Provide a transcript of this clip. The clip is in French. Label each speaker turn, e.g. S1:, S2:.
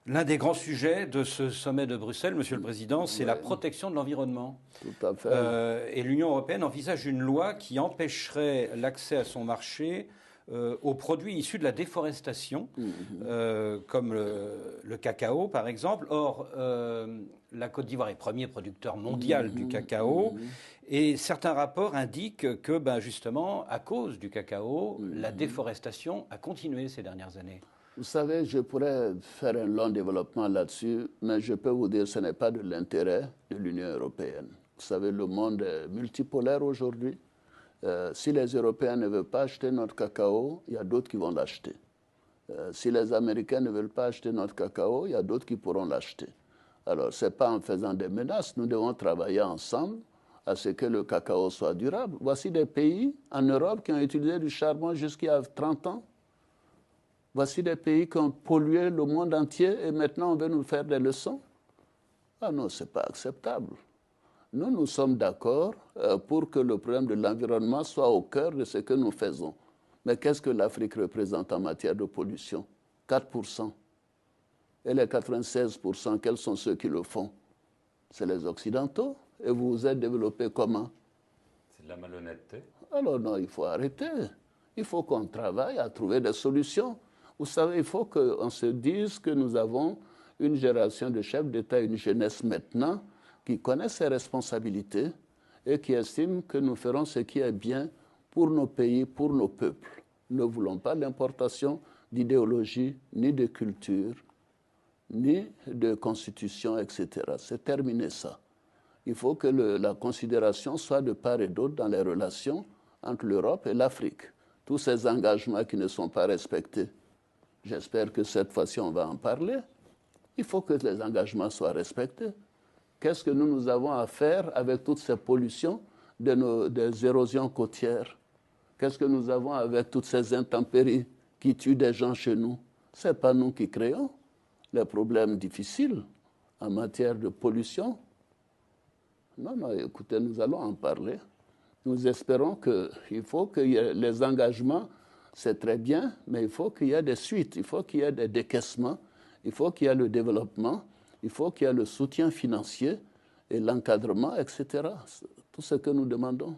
S1: L'un des grands sujets de ce sommet de Bruxelles, Monsieur le Président, c'est la protection de l'environnement.
S2: Tout à fait.
S1: Et l'Union européenne envisage une loi qui empêcherait l'accès à son marché aux produits issus de la déforestation, comme le cacao par exemple. Or, la Côte d'Ivoire est premier producteur mondial du cacao, et certains rapports indiquent que, justement, à cause du cacao, la déforestation a continué ces dernières années.
S2: Vous savez, je pourrais faire un long développement là-dessus, mais je peux vous dire que ce n'est pas de l'intérêt de l'Union européenne. Vous savez, le monde est multipolaire aujourd'hui. Si les Européens ne veulent pas acheter notre cacao, il y a d'autres qui vont l'acheter. Si les Américains ne veulent pas acheter notre cacao, il y a d'autres qui pourront l'acheter. Alors, ce n'est pas en faisant des menaces. Nous devons travailler ensemble à ce que le cacao soit durable. Voici des pays en Europe qui ont utilisé du charbon jusqu'il y a 30 ans. Voici des pays qui ont pollué le monde entier et maintenant on veut nous faire des leçons. Ah non, ce n'est pas acceptable. Nous sommes d'accord pour que le problème de l'environnement soit au cœur de ce que nous faisons. Mais qu'est-ce que l'Afrique représente en matière de pollution? 4%. Et les 96%, quels sont ceux qui le font? C'est les Occidentaux. Et vous vous êtes développés comment?
S3: C'est de la malhonnêteté.
S2: Alors non, il faut arrêter. Il faut qu'on travaille à trouver des solutions. Vous savez, il faut qu'on se dise que nous avons une génération de chefs d'État, une jeunesse maintenant, qui connaît ses responsabilités et qui estime que nous ferons ce qui est bien pour nos pays, pour nos peuples. Nous ne voulons pas l'importation d'idéologie, ni de culture, ni de constitution, etc. C'est terminé ça. Il faut que la considération soit de part et d'autre dans les relations entre l'Europe et l'Afrique. Tous ces engagements qui ne sont pas respectés, j'espère que cette fois-ci on va en parler. Il faut que les engagements soient respectés. Qu'est-ce que nous avons à faire avec toutes ces pollutions des érosions côtières? Qu'est-ce que nous avons avec toutes ces intempéries qui tuent des gens chez nous? Ce n'est pas nous qui créons les problèmes difficiles en matière de pollution. Non, non, écoutez, nous allons en parler. Nous espérons qu'il faut que les engagements, c'est très bien, mais il faut qu'il y ait des suites, il faut qu'il y ait des décaissements, il faut qu'il y ait le développement, il faut qu'il y ait le soutien financier et l'encadrement, etc. Tout ce que nous demandons.